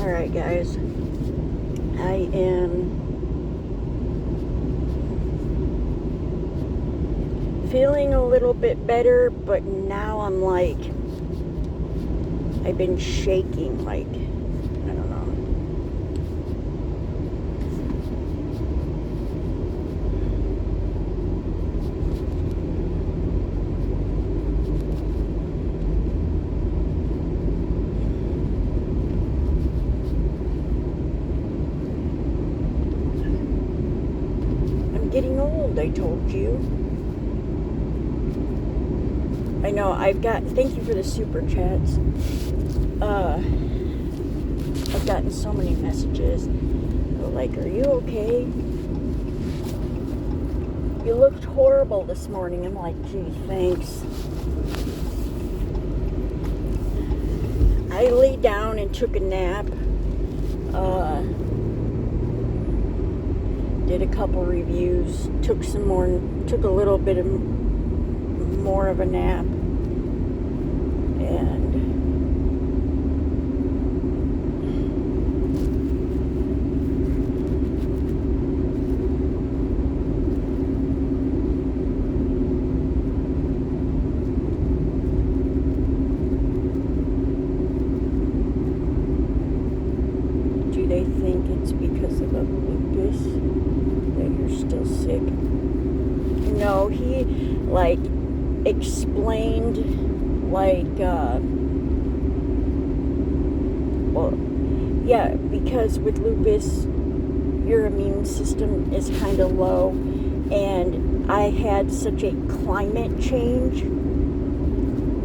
Alright guys, I am feeling a little bit better, but now I'm like, I've been shaking, like, I don't know. I'm getting old, I told you. I know, thank you for the super chats. I've gotten so many messages. They're like, are you okay? You looked horrible this morning. I'm like, gee, thanks. I laid down and took a nap. Did a couple reviews. Took a little bit more of a nap. And do they think it's because of the lupus that you're still sick? No, he like explained like well, yeah, because with lupus your immune system is kind of low, and I had such a climate change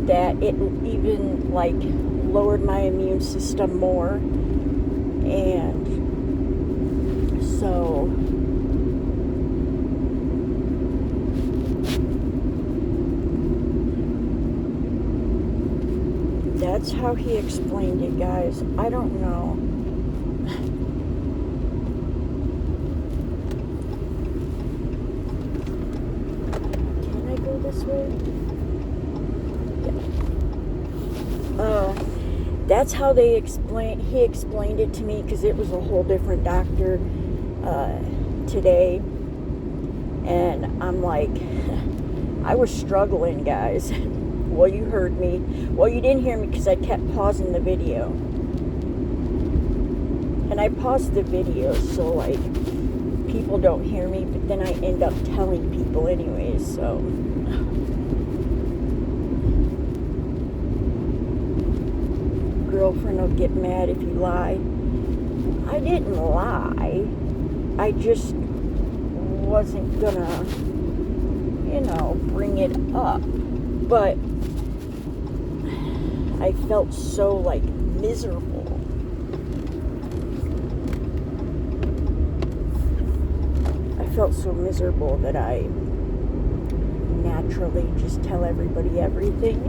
that it even like lowered my immune system more, and so that's how he explained it, guys. I don't know. Can I go this way? Yeah. That's how he explained it to me, because it was a whole different doctor today. And I'm like, I was struggling, guys. Well, you heard me. Well, you didn't hear me because I kept pausing the video. And I paused the video so, like, people don't hear me, but then I end up telling people anyways, so. Girlfriend will get mad if you lie. I didn't lie. I just wasn't gonna, bring it up. But I felt so, like, miserable. I felt so miserable that I naturally just tell everybody everything.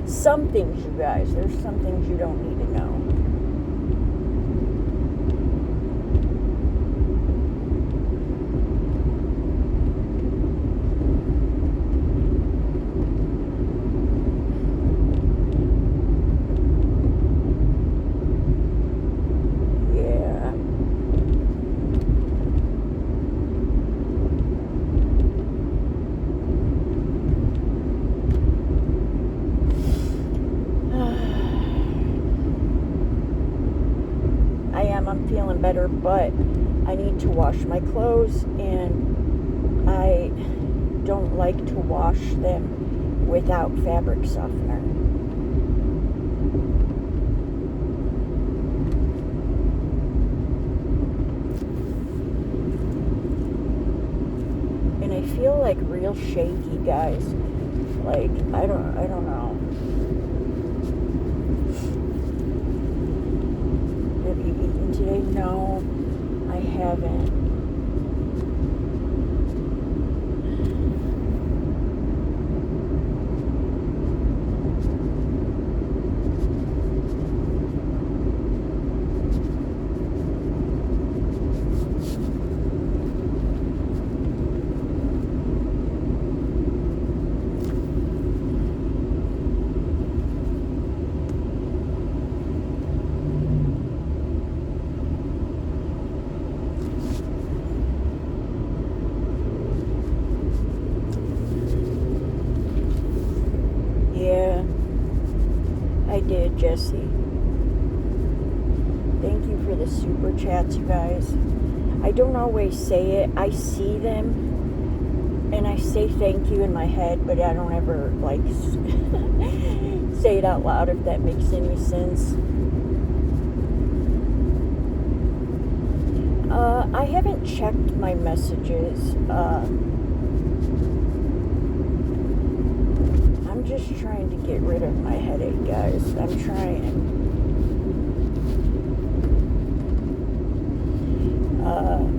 Some things, you guys, there's some things you don't need to know. I'm feeling better, but I need to wash my clothes, and I don't like to wash them without fabric softener. And I feel like real shaky, guys. Like, I don't know. Have you eaten today? No, I haven't. Missy. Thank you for the super chats, you guys. I don't always say it. I see them, and I say thank you in my head, but I don't ever, like, say it out loud, if that makes any sense. I haven't checked my messages. I'm just trying to get rid of my headache, guys. I'm trying.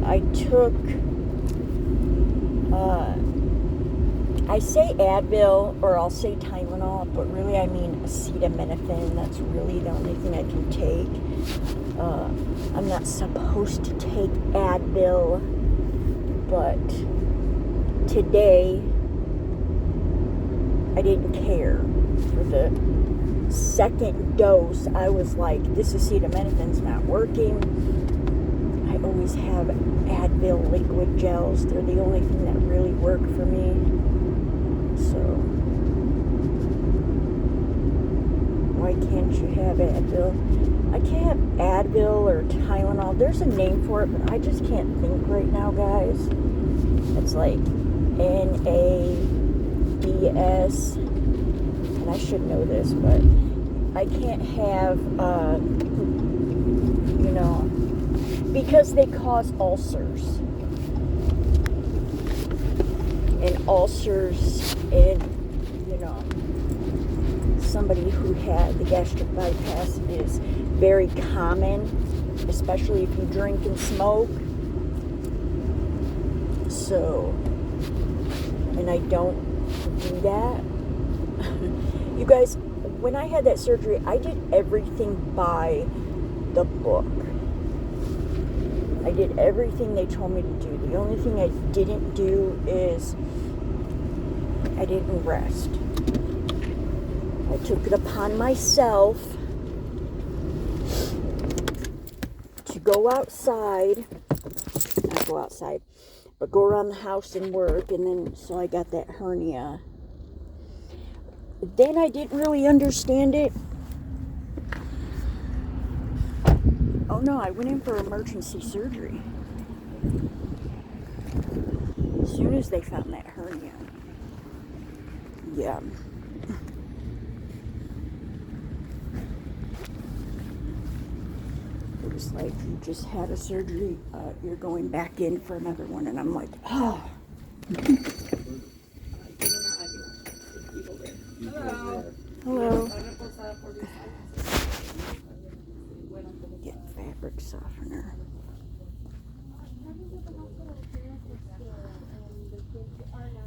I took, I say Advil, or I'll say Tylenol, but really I mean acetaminophen. That's really the only thing I can take. I'm not supposed to take Advil, but today I didn't care. For the second dose, I was like, this acetaminophen's not working. I always have Advil liquid gels. They're the only thing that really work for me. So, why can't you have Advil? I can't have Advil or Tylenol. There's a name for it, but I just can't think right now, guys. It's like NADS. And I should know this, but I can't have, you know, because they cause ulcers. And ulcers in, you know, somebody who had the gastric bypass is very common, especially if you drink and smoke. So, and I don't do that. You guys, when I had that surgery, I did everything by the book. I did everything they told me to do. The only thing I didn't do is I didn't rest. I took it upon myself to go outside, not go outside, but go around the house and work, and then, so I got that hernia. Then I didn't really understand it. Oh no, I went in for emergency surgery as soon as they found that hernia. Yeah. It was like, you just had a surgery, you're going back in for another one, and I'm like, oh. Hello. Get fabric softener.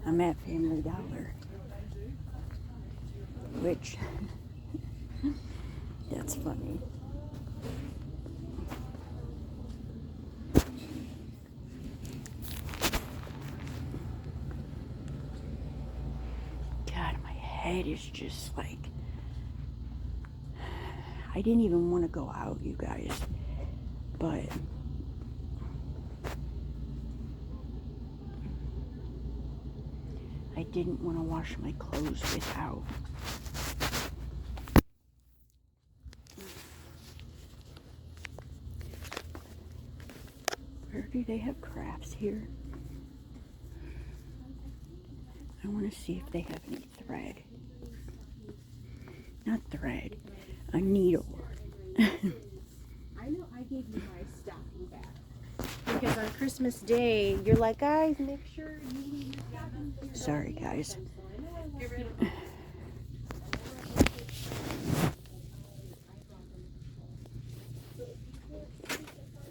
I'm at Family Dollar, which, that's funny. God, my head is just like, I didn't even want to go out, you guys, but I didn't want to wash my clothes without. Where do they have crafts here? I want to see if they have any thread. Not thread, a needle. I know I gave you my stocking back. Because on Christmas Day, you're like, guys, make sure you leave your stocking back. Sorry, guys.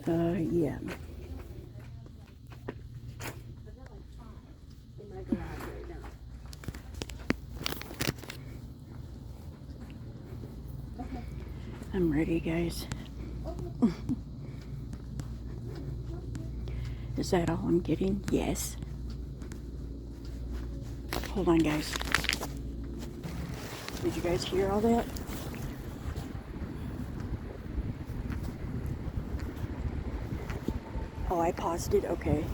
Yeah. I'm ready, guys. Is that all I'm getting? Yes. Hold on, guys. Did you guys hear all that? Oh, I paused it? Okay.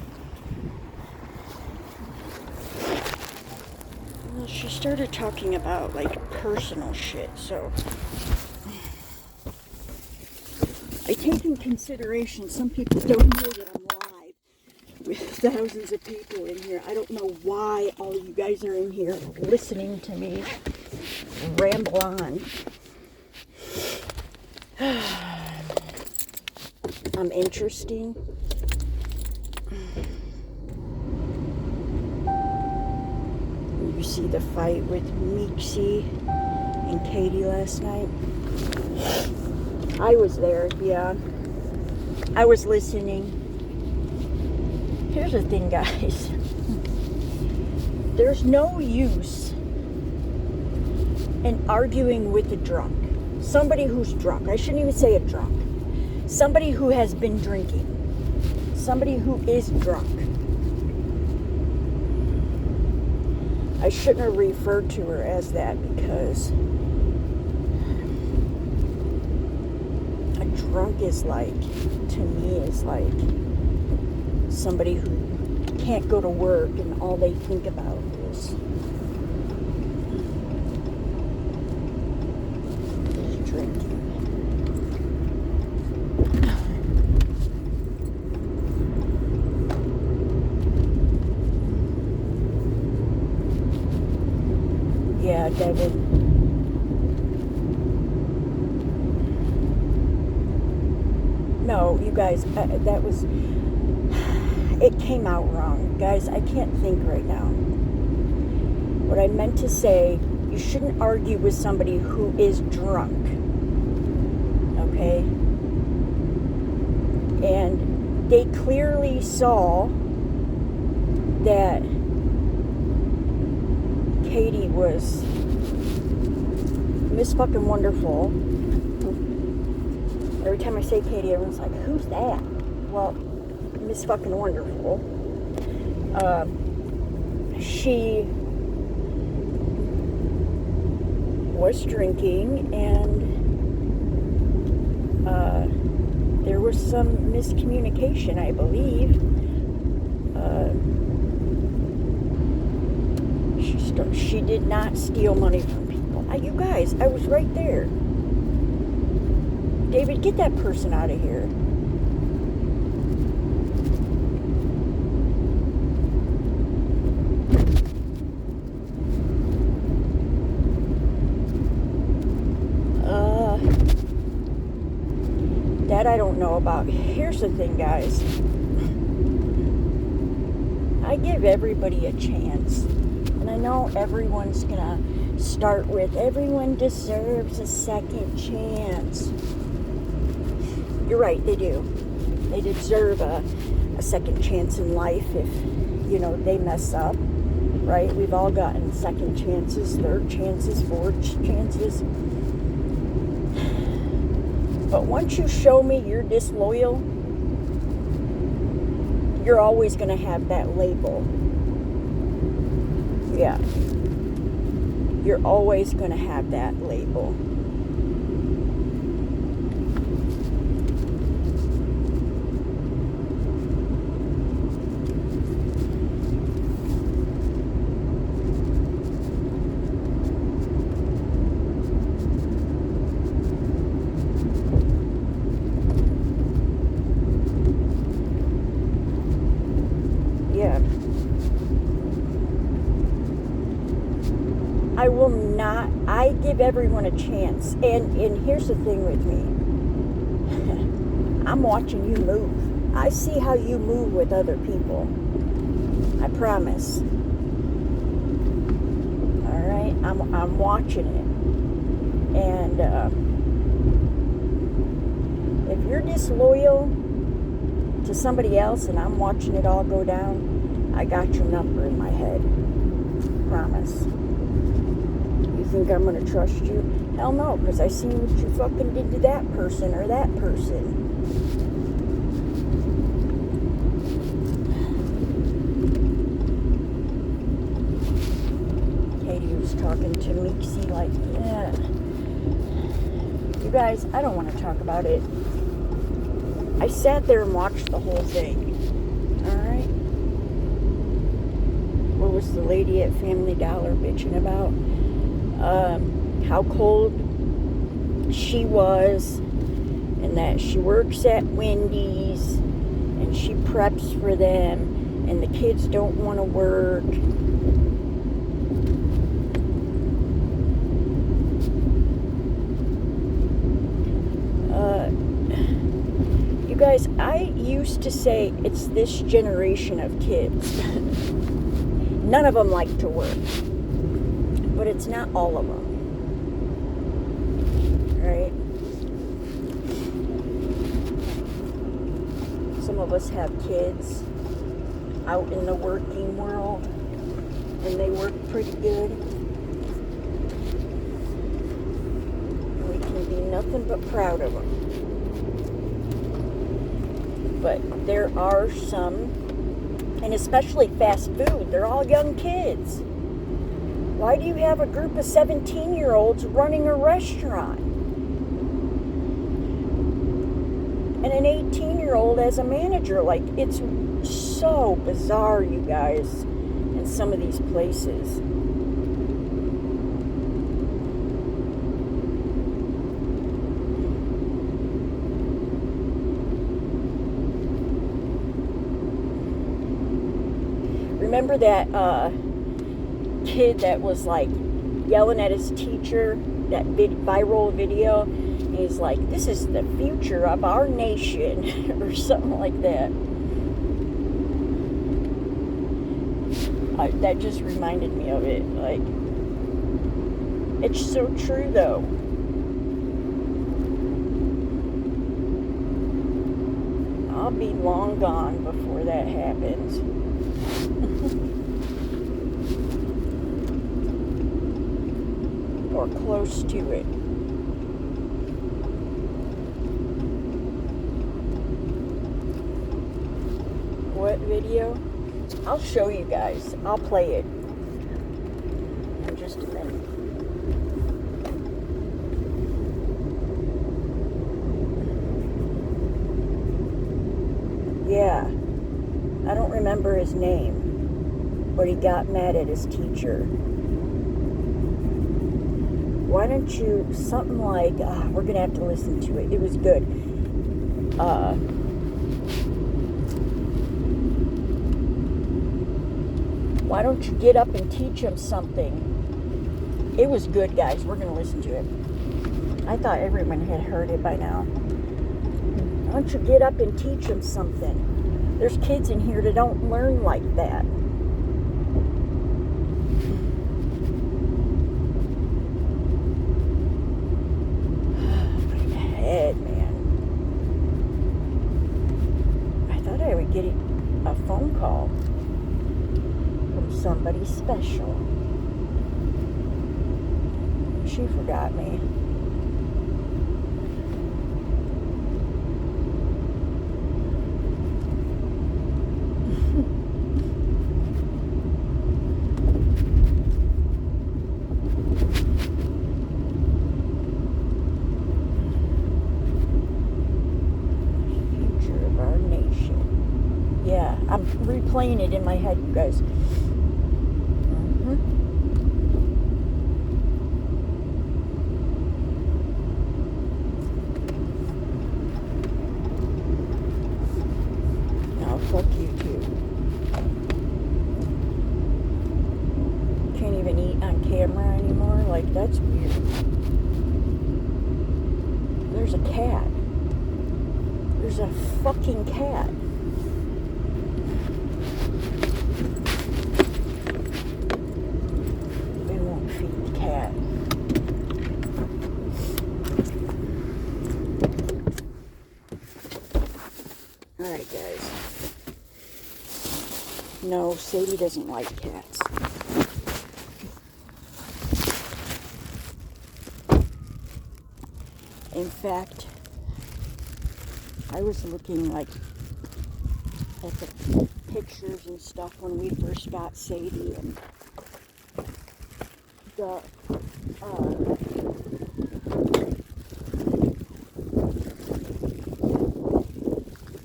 Well, she started talking about, like, personal shit, so I take in consideration some people don't know that I'm live with thousands of people in here. I don't know why all you guys are in here listening to me ramble on. I'm interesting. You see the fight with Meeksy and Katie last night? I was there, yeah. I was listening. Here's the thing, guys. There's no use in arguing with a drunk. Somebody who's drunk. I shouldn't even say a drunk. Somebody who has been drinking. Somebody who is drunk. I shouldn't have referred to her as that because a drunk is like, to me, is like somebody who can't go to work and all they think about is drinking. Yeah, David. No, you guys, that was, it came out wrong. Guys, I can't think right now. What I meant to say, you shouldn't argue with somebody who is drunk. Okay? And they clearly saw that Katie was Miss fucking wonderful. Every time I say Katie, everyone's like, who's that? Well, Miss fucking wonderful. She was drinking and there was some miscommunication, I believe. She did not steal money from people. You guys, I was right there. David, get that person out of here. That I don't know about. Here's the thing, guys. I give everybody a chance. And I know everyone's gonna start with, everyone deserves a second chance. You're right, they do. They deserve a second chance in life if, you know, they mess up, right? We've all gotten second chances, third chances, fourth chances. But once you show me you're disloyal, you're always going to have that label. Yeah. You're always going to have that label. I will not, I give everyone a chance. And here's the thing with me. I'm watching you move. I see how you move with other people. I promise. Alright? I'm watching it. And if you're disloyal to somebody else and I'm watching it all go down, I got your number in my head. Promise. Think I'm going to trust you? Hell no, because I seen what you fucking did to that person or that person. Katie was talking to Meeksy like, yeah. You guys, I don't want to talk about it. I sat there and watched the whole thing. Alright? What was the lady at Family Dollar bitching about? How cold she was and that she works at Wendy's and she preps for them, and the kids don't want to work. You guys, I used to say it's this generation of kids. None of them like to work. But it's not all of them. Right? Some of us have kids out in the working world, and they work pretty good. And we can be nothing but proud of them. But there are some, and especially fast food, they're all young kids. Why do you have a group of 17-year-olds running a restaurant? And an 18-year-old as a manager? Like, it's so bizarre, you guys, in some of these places. Remember that kid that was like yelling at his teacher, that viral video? And he's like, "This is the future of our nation," or something like that. That just reminded me of it. Like, it's so true though. I'll be long gone before that happens. Or close to it. What video? I'll show you guys. I'll play it in just a minute. Yeah, I don't remember his name, but he got mad at his teacher. Why don't you, something like, we're going to have to listen to it. It was good. Why don't you get up and teach him something? It was good, guys. We're going to listen to it. I thought everyone had heard it by now. Why don't you get up and teach him something? There's kids in here that don't learn like that. Getting a phone call from somebody special. She forgot me. Future of our nation. Yeah, I'm replaying it in my head, you guys. No, fuck you too. Can't even eat on camera anymore. Like, that's weird. There's a cat. There's a fucking cat. Alright, guys. No, Sadie doesn't like cats. In fact, I was looking like at the pictures and stuff when we first got Sadie, and the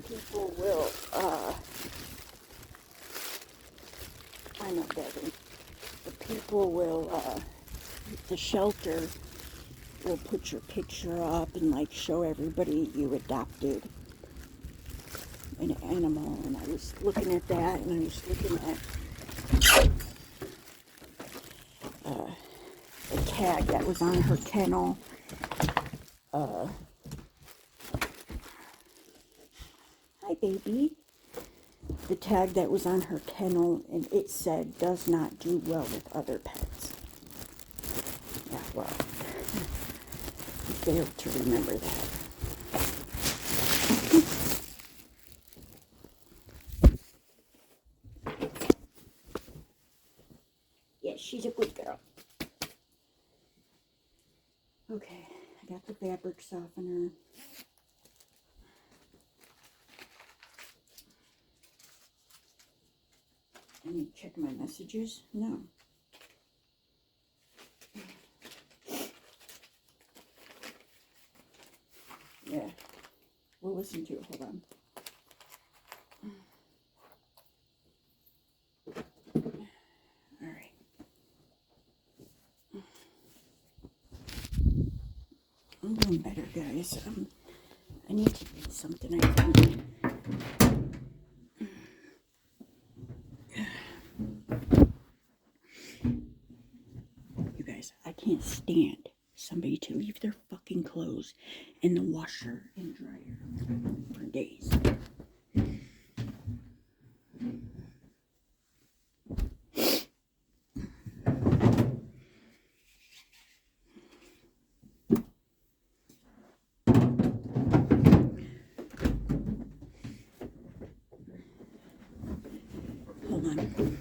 people will I know, Debbie. The people will the shelter will put your picture up and like show everybody you adopted an animal. And I was looking at that, and I was looking at the tag that was on her kennel. Hi, baby. The tag that was on her kennel, and it said, does not do well with other pets. Yeah, well, I failed to remember that. Yeah, she's a good girl. Okay, I got the fabric softener. I need to check my messages. No. Yeah. We'll listen to it. Hold on. All right. I'm doing better, guys. I need to eat something, I think. You guys, I can't stand somebody to leave their fucking clothes in the washer and dryer for days. Hold on.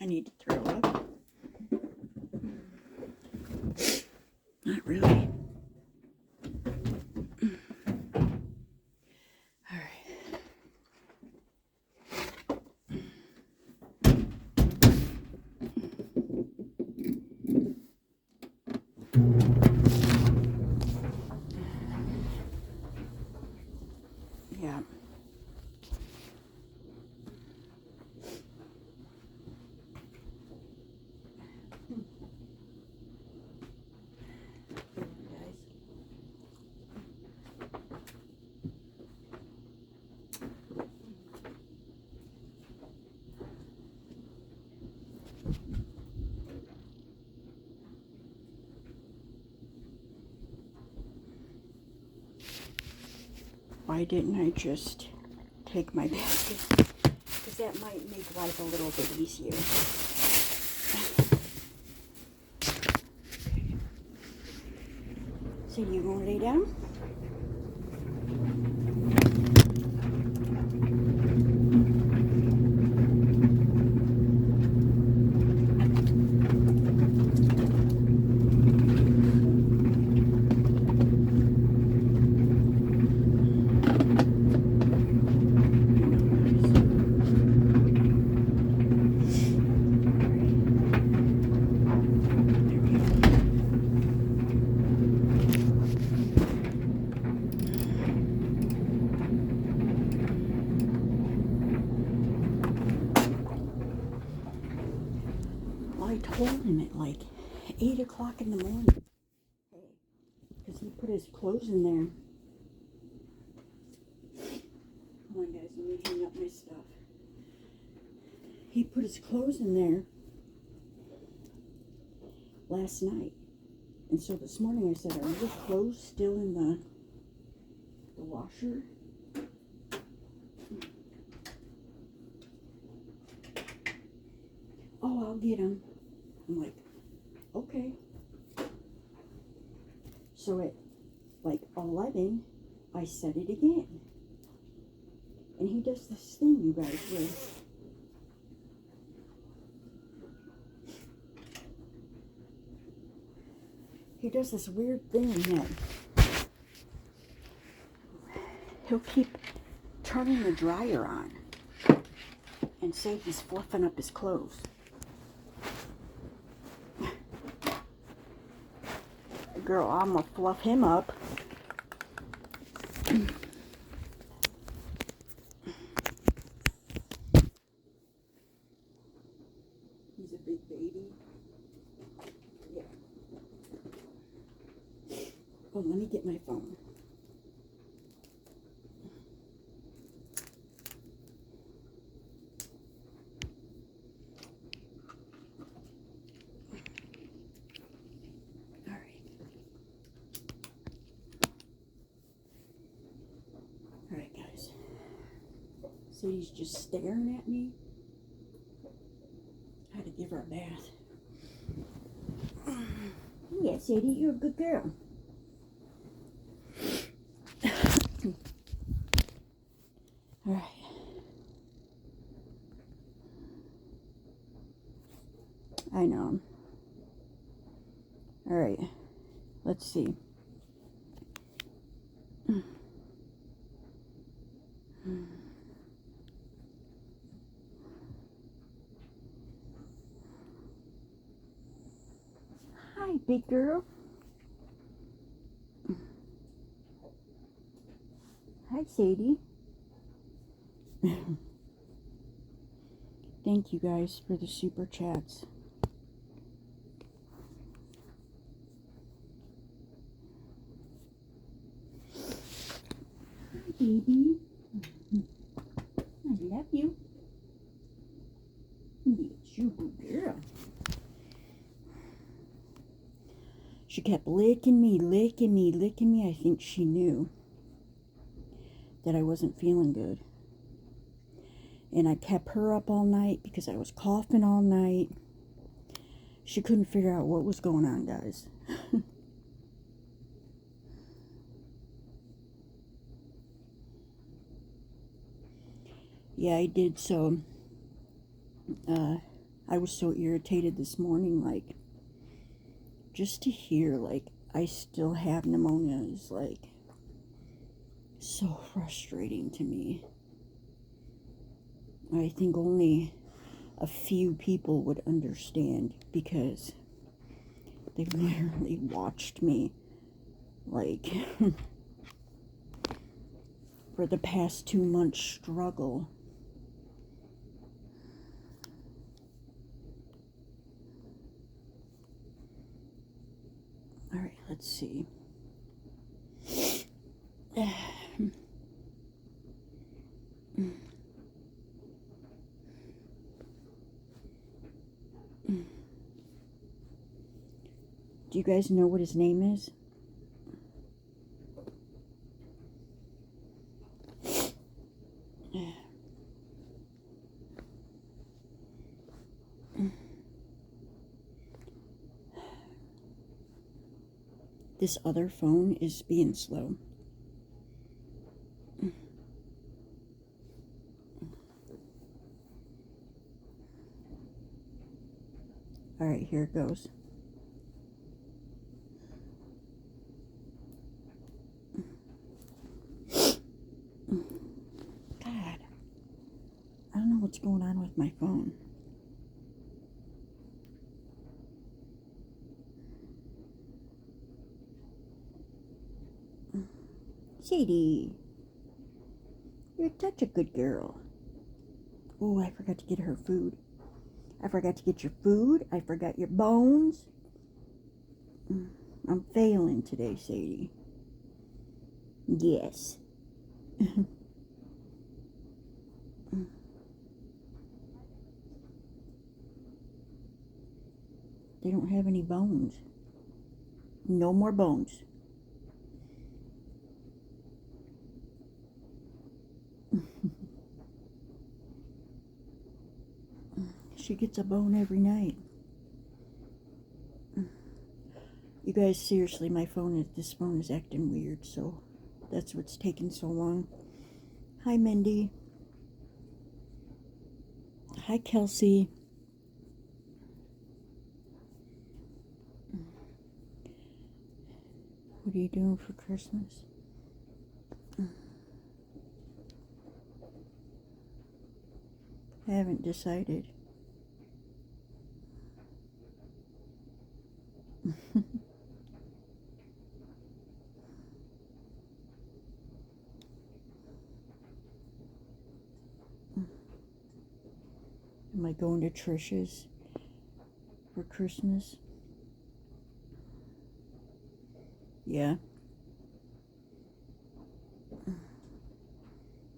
I need to throw up. Not really. All right. Yeah. Why didn't I just take my basket? Because that might make life a little bit easier. Okay. So you gonna lay down? I told him at like 8 o'clock in the morning. Because he put his clothes in there. Hold on, guys, let me hang up my stuff. He put his clothes in there last night. And so this morning I said, are your clothes still in the washer? Oh, I'll get them. I'm like, okay. So at like 11, I said it again. And he does this thing, you guys, where he does this weird thing that he'll keep turning the dryer on and say he's fluffing up his clothes. Girl, I'm gonna fluff him up. baby. Yeah. Oh, let me get my phone. All right. All right, guys. Sadie's just staring at me. I had to give her a bath. Yeah, Sadie, you're a good girl. All right. I know. All right. Let's see. Hi, big girl. Hi, Sadie. Thank you guys for the super chats. Hi, baby. I love you. Yes, you good girl. She kept licking me, licking me, licking me. I think she knew that I wasn't feeling good. And I kept her up all night because I was coughing all night. She couldn't figure out what was going on, guys. Yeah, I did. So, I was so irritated this morning, like, just to hear, like, I still have pneumonia is, like, so frustrating to me. I think only a few people would understand because they literally watched me, like, for the past 2 months struggle. All right, let's see. Do you guys know what his name is? This other phone is being slow. All right, here it goes. God, I don't know what's going on with my phone. Sadie, you're such a good girl. Oh, I forgot to get her food. I forgot to get your food. I forgot your bones. I'm failing today, Sadie. Yes. They don't have any bones. No more bones. She gets a bone every night. You guys, seriously, this phone is acting weird, so that's what's taking so long. Hi, Mindy. Hi, Kelsey. What are you doing for Christmas? I haven't decided. Am I going to Trisha's? for Christmas? Yeah.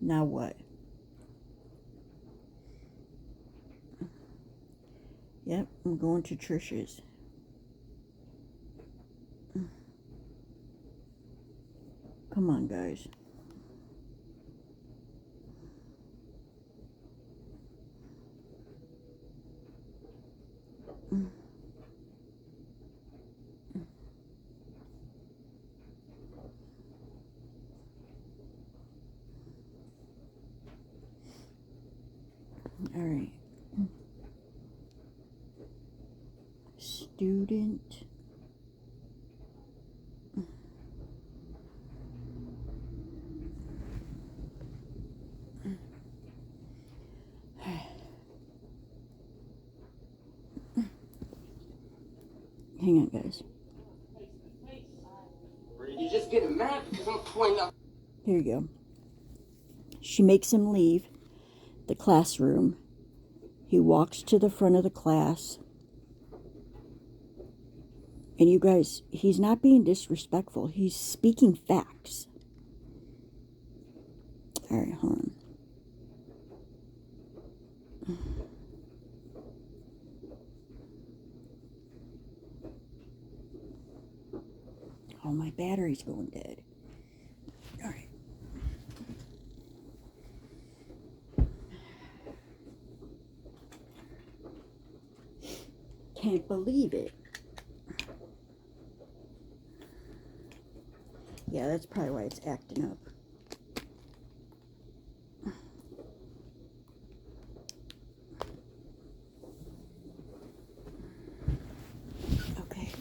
Now what? Yep, I'm going to Trisha's. Come on, guys. All right. Student. Hang on, guys. You just getting mad because I'm pointing out. Here you go. She makes him leave the classroom. He walks to the front of the class. And you guys, he's not being disrespectful. He's speaking facts. All right, hold on. Oh, my battery's going dead. All right. Can't believe it. Yeah, that's probably why it's acting up. Okay.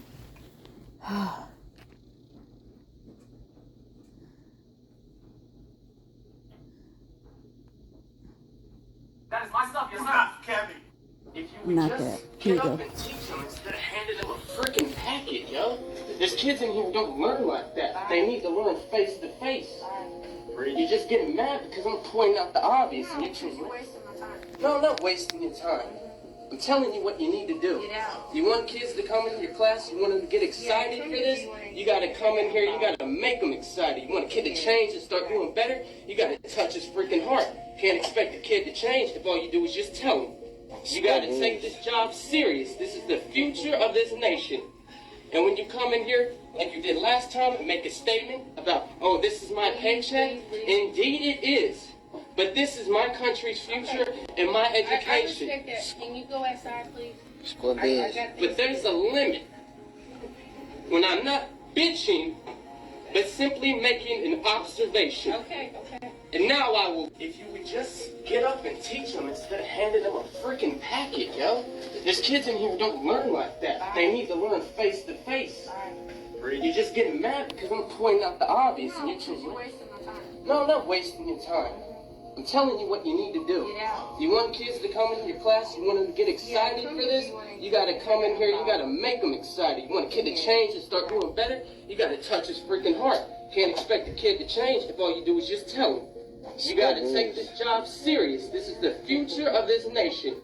That is my stuff, yes sir. Cabby. If you would Not just that. Here you get up go. and teach them instead of handing them a freaking packet, yo. There's kids in here who don't learn like that. They need to learn face to face. You're just getting mad because I'm pointing out the obvious and you're choosing. wasting my time. No, I'm not wasting your time. I'm telling you what you need to do. Get out. You want kids to come into your class, you want them to get excited for this, you gotta come in here, you gotta make them excited. You want a kid to change and start doing better, you gotta touch his freaking heart. Can't expect a kid to change if all you do is just tell him. You gotta take this job serious. This is the future of this nation. And when you come in here, like you did last time, and make a statement about, oh, this is my paycheck, indeed it is. But this is my country's future and my education. I respect that. Can you go outside, please? But there's a limit. When I'm not bitching, but simply making an observation. Okay. And now I will. If you would just get up and teach them instead of handing them a freaking packet, yo. There's kids in here who don't learn like that. They need to learn face to face. You're just getting mad because I'm pointing out the obvious and you're choosing. wasting my time. No, I'm not wasting your time. I'm telling you what you need to do. Get out. You want kids to come into your class, you want them to get excited for this, you gotta come in here, you gotta make them excited. You want a kid to change and start doing better, you gotta touch his freaking heart. Can't expect a kid to change if all you do is just tell him. You gotta take this job serious. This is the future of this nation.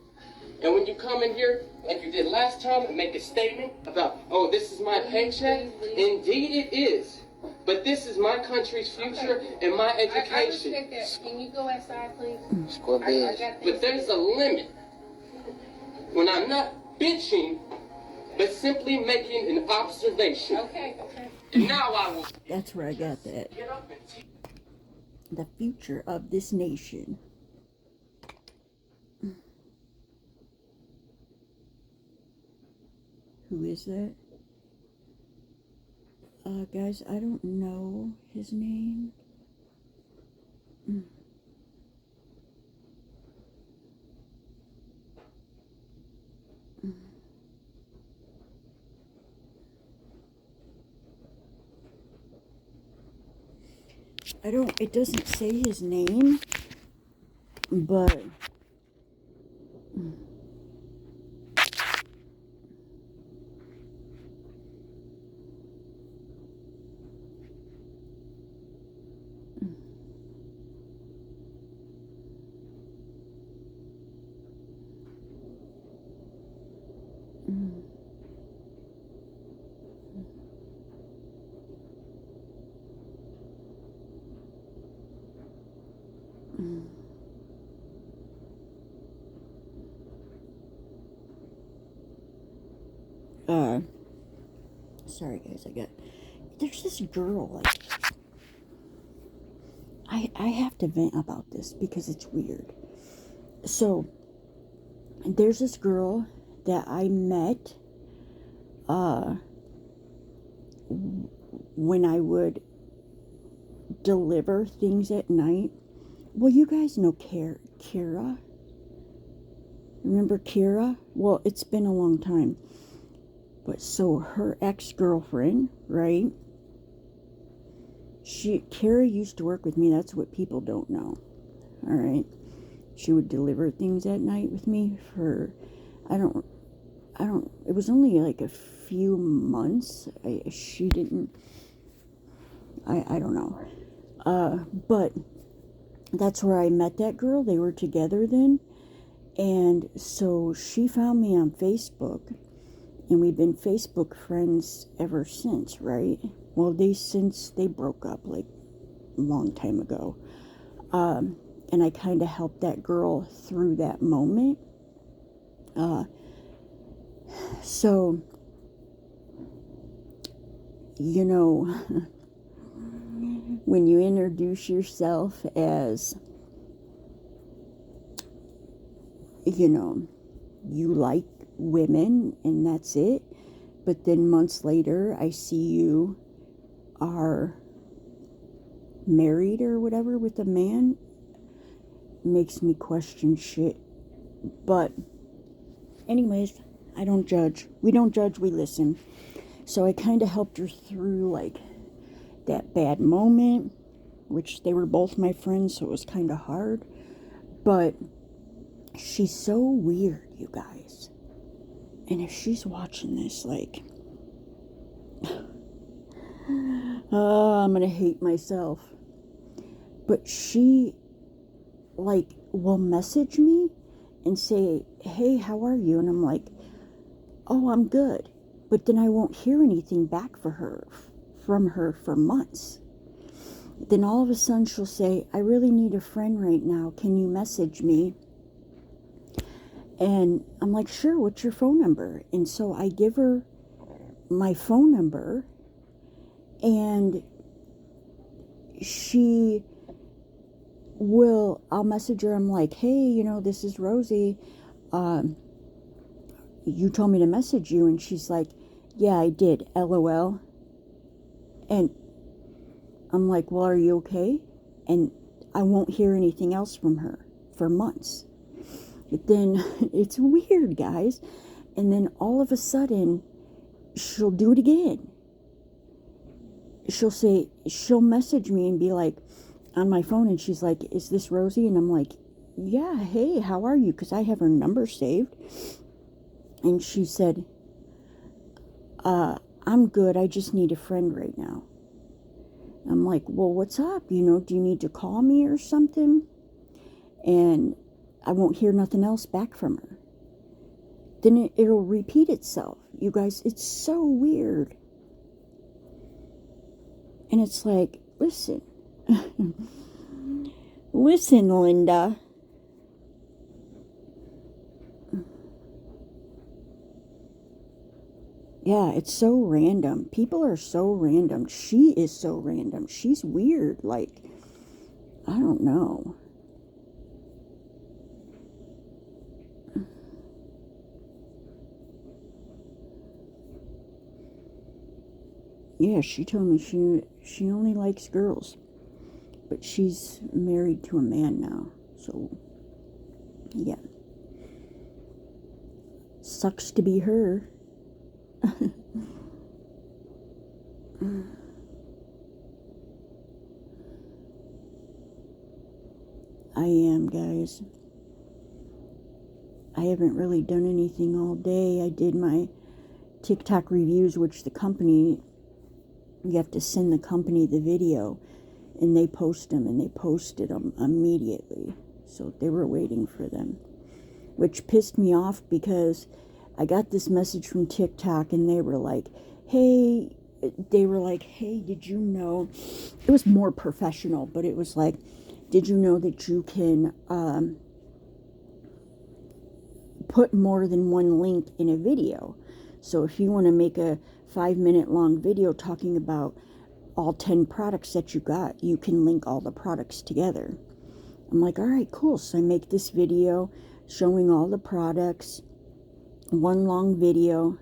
And when you come in here, like you did last time, and make a statement about, oh, this is my paycheck, indeed it is. But this is my country's future and my education. I respect that. Can you go outside, please? But there's a limit. When I'm not bitching, but simply making an observation. Okay. And now I will. That's where I got that. Get up and teach. The future of this nation. Who is that? Guys, I don't know his name. It doesn't say his name, but Sorry guys, there's this girl, like, I have to vent about this because it's weird. So, there's this girl that I met, when I would deliver things at night. Well, you guys know Kira. Remember Kira? Well, it's been a long time. But so her ex-girlfriend, right? Kara used to work with me. That's what people don't know. All right. She would deliver things at night with me for, I don't, it was only like a few months. She didn't, I don't know. But that's where I met that girl. They were together then. And so she found me on Facebook. And we've been Facebook friends ever since, right? Well, since they broke up like a long time ago. And I kind of helped that girl through that moment. So, you know, when you introduce yourself as, you know, you like women and that's it, but then months later I see you are married or whatever with a man, makes me question shit. But anyways, I don't judge. We don't judge, we listen. So I kind of helped her through like that bad moment, which they were both my friends, so it was kind of hard. But she's so weird, you guys. And if she's watching this, like, I'm gonna hate myself. But she, like, will message me and say, hey, how are you? And I'm like, oh, I'm good. But then I won't hear anything back from her for months. Then all of a sudden she'll say, I really need a friend right now. Can you message me? And I'm like, sure, what's your phone number? And so I give her my phone number, and I'll message her. I'm like, hey, you know, this is Rosie. You told me to message you. And she's like, yeah, I did, LOL. And I'm like, well, are you okay? And I won't hear anything else from her for months. But then it's weird, guys. And then all of a sudden, she'll do it again. She'll message me and be like, on my phone, and she's like, is this Rosie? And I'm like, yeah, hey, how are you? Because I have her number saved. And she said, I'm good. I just need a friend right now. I'm like, well, what's up? You know, do you need to call me or something? And I won't hear nothing else back from her. Then it'll repeat itself. You guys, it's so weird. And it's like, listen. Listen, Linda. Yeah, it's so random. People are so random. She is so random. She's weird. Like, I don't know. Yeah, she told me she only likes girls. But she's married to a man now. So, yeah. Sucks to be her. I am, guys. I haven't really done anything all day. I did my TikTok reviews, which the company, you have to send the company the video, and they post them, and they posted them immediately. So they were waiting for them, which pissed me off because I got this message from TikTok, and they were like, hey, did you know? It was more professional, but it was like, did you know that you can put more than one link in a video? So if you want to make a 5-minute long video talking about all 10 products that you got, you can link all the products together. I'm like, all right, cool. So I make this video showing all the products, one long video.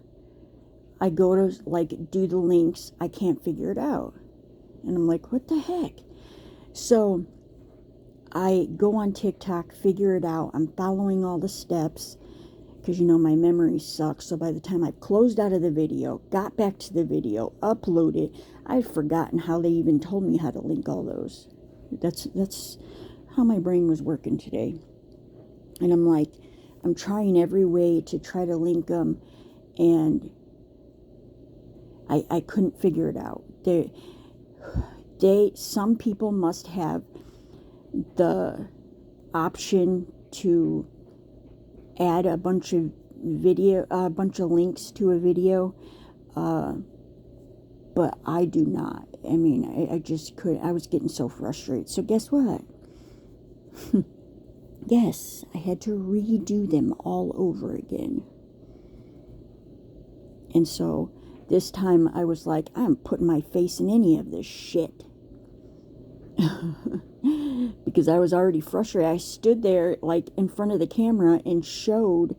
I go to like do the links. I can't figure it out. And I'm like, what the heck? So I go on TikTok, figure it out. I'm following all the steps because, you know, my memory sucks. So by the time I closed out of the video, got back to the video, uploaded, I'd forgotten how they even told me how to link all those. That's how my brain was working today. And I'm like, I'm trying every way to try to link them, and I couldn't figure it out. Some people must have the option to add a bunch of links to a video, but I do not. I mean, I just couldn't. I was getting so frustrated. So guess what? Yes, I had to redo them all over again. And so this time I was like, I'm putting my face in any of this shit. Because I was already frustrated. I stood there like in front of the camera and showed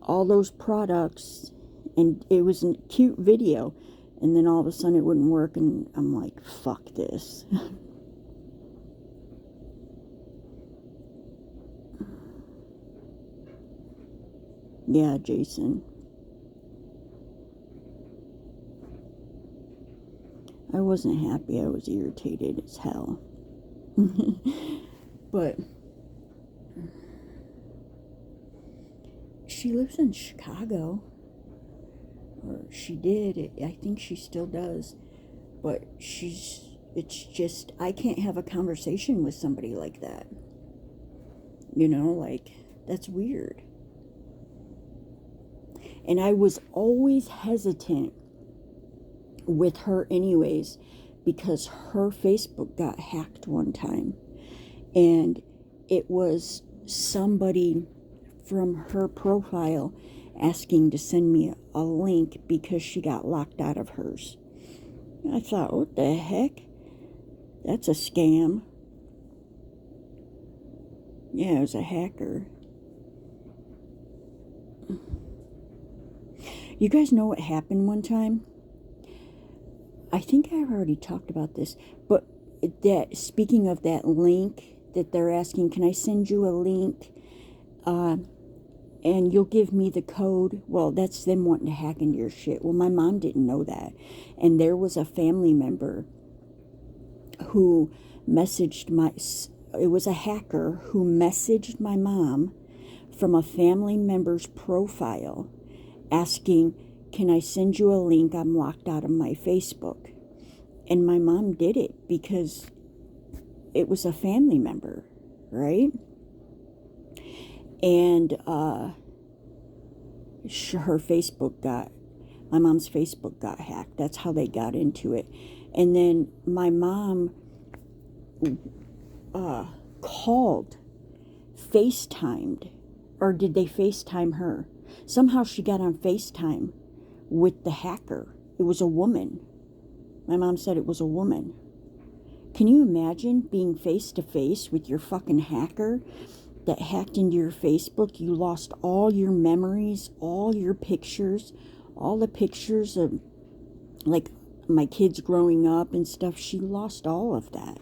all those products, and it was a cute video, and then all of a sudden it wouldn't work, and I'm like, fuck this. Yeah, Jason. I wasn't happy. I was irritated as hell. But she lives in Chicago, or she did. I think she still does. But it's just, I can't have a conversation with somebody like that. You know, like, that's weird. And I was always hesitant with her anyways, because her Facebook got hacked one time, and it was somebody from her profile asking to send me a link because she got locked out of hers. And I thought, what the heck? That's a scam. Yeah, it was a hacker. You guys know what happened one time? I think I've already talked about this, but that, speaking of that link that they're asking, can I send you a link, and you'll give me the code? Well, that's them wanting to hack into your shit. Well, my mom didn't know that, and there was a family member who messaged it was a hacker who messaged my mom from a family member's profile asking, can I send you a link? I'm locked out of my Facebook. And my mom did it because it was a family member, right? And my mom's Facebook got hacked. That's how they got into it. And then my mom called, FaceTimed, or did they FaceTime her? Somehow she got on FaceTime with the hacker. It was a woman. My mom said it was a woman. Can you imagine being face to face with your fucking hacker that hacked into your Facebook? You lost all your memories, all your pictures, all the pictures of like my kids growing up and stuff. She lost all of that.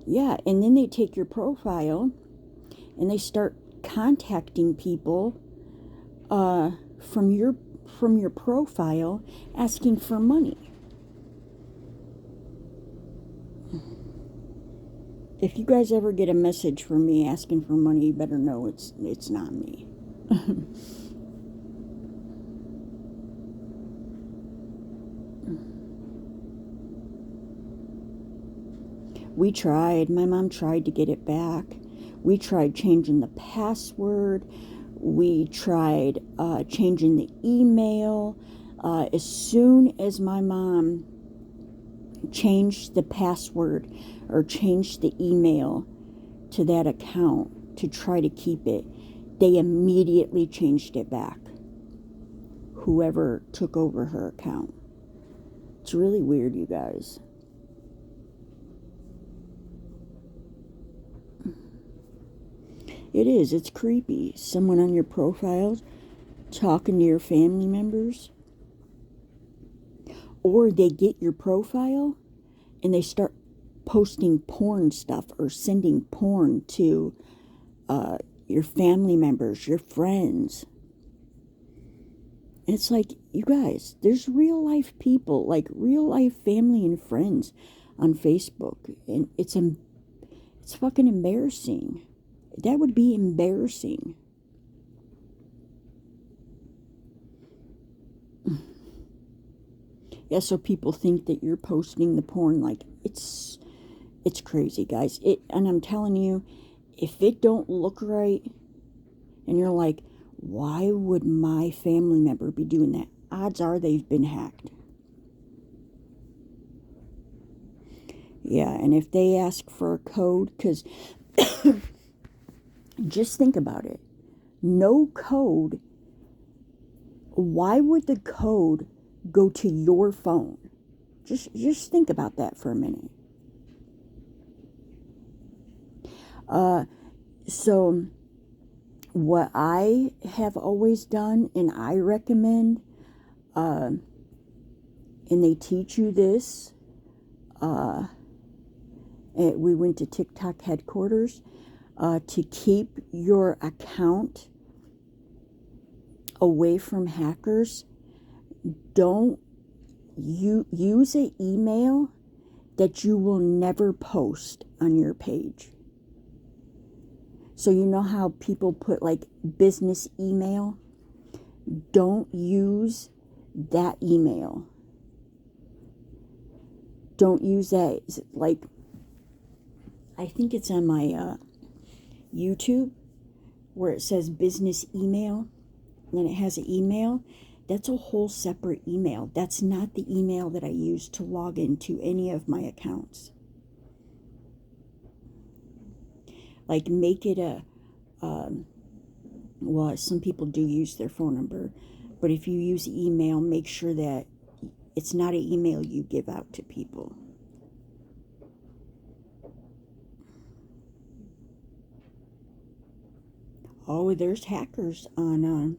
Yeah, and then they take your profile and they start contacting people from your profile asking for money. If you guys ever get a message from me asking for money, you better know it's not me. My mom tried to get it back. We tried changing the password. We tried changing the email. As soon as my mom change the password or change the email to that account to try to keep it, they immediately changed it back. Whoever took over her account. It's really weird, you guys. It is. It's creepy. Someone on your profile talking to your family members. Or they get your profile and they start posting porn stuff or sending porn to your family members, your friends. It's like, you guys, there's real life people, like real life family and friends on Facebook. And it's fucking embarrassing. That would be embarrassing. Yeah, so people think that you're posting the porn. Like, it's crazy, guys. And I'm telling you, if it don't look right, and you're like, why would my family member be doing that? Odds are they've been hacked. Yeah, and if they ask for a code, because just think about it. No code. Why would the code go to your phone? Just think about that for a minute. So what I have always done, and I recommend, and they teach you this, we went to TikTok headquarters, to keep your account away from hackers. Don't use an email that you will never post on your page. So you know how people put like business email? Don't use that email. Don't use that. Like, I think it's on my YouTube where it says business email, and it has an email. That's a whole separate email. That's not the email that I use to log into any of my accounts. Like, make it a, well, some people do use their phone number, but if you use email, make sure that it's not an email you give out to people. Oh, there's hackers on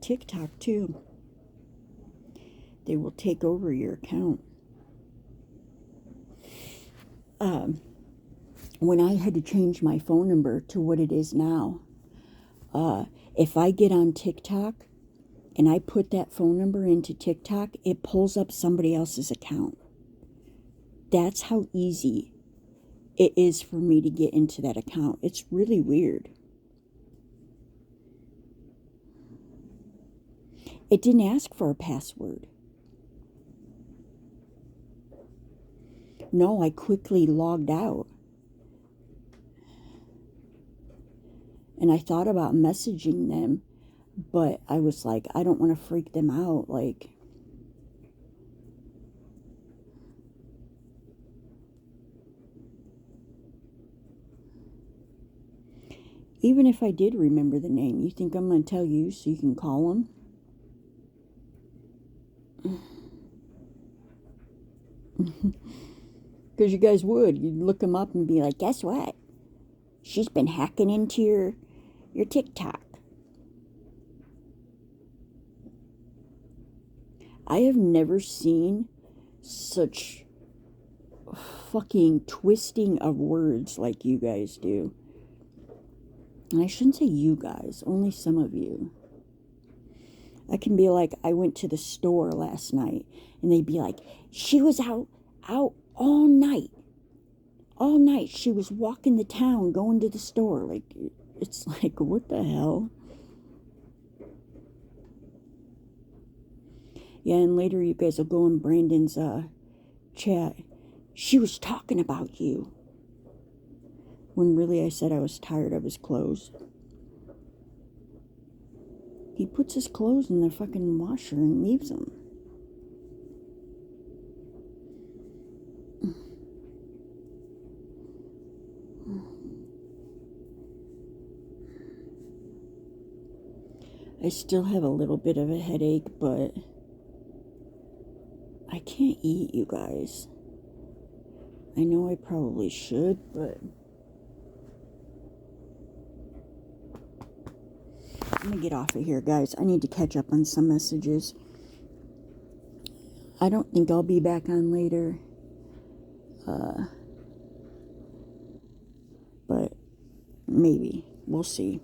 TikTok too. They will take over your account. When I had to change my phone number to what it is now, if I get on TikTok and I put that phone number into TikTok, it pulls up somebody else's account. That's how easy it is for me to get into that account. It's really weird. It didn't ask for a password. No, I quickly logged out. And I thought about messaging them, but I was like, I don't want to freak them out. Like, even if I did remember the name, you think I'm going to tell you so you can call them? Because you guys would. You'd look them up and be like, guess what? She's been hacking into your TikTok. I have never seen such fucking twisting of words like you guys do. And I shouldn't say you guys, only some of you. I can be like, I went to the store last night, and they'd be like, she was out all night. All night she was walking the town, going to the store. Like, it's like, what the hell? Yeah, and later you guys will go in Brandon's chat. She was talking about you. When really I said I was tired of his clothes. He puts his clothes in the fucking washer and leaves them. I still have a little bit of a headache, but I can't eat, you guys. I know I probably should, but I'm gonna get off of here, guys. I need to catch up on some messages. I don't think I'll be back on later. But maybe. We'll see.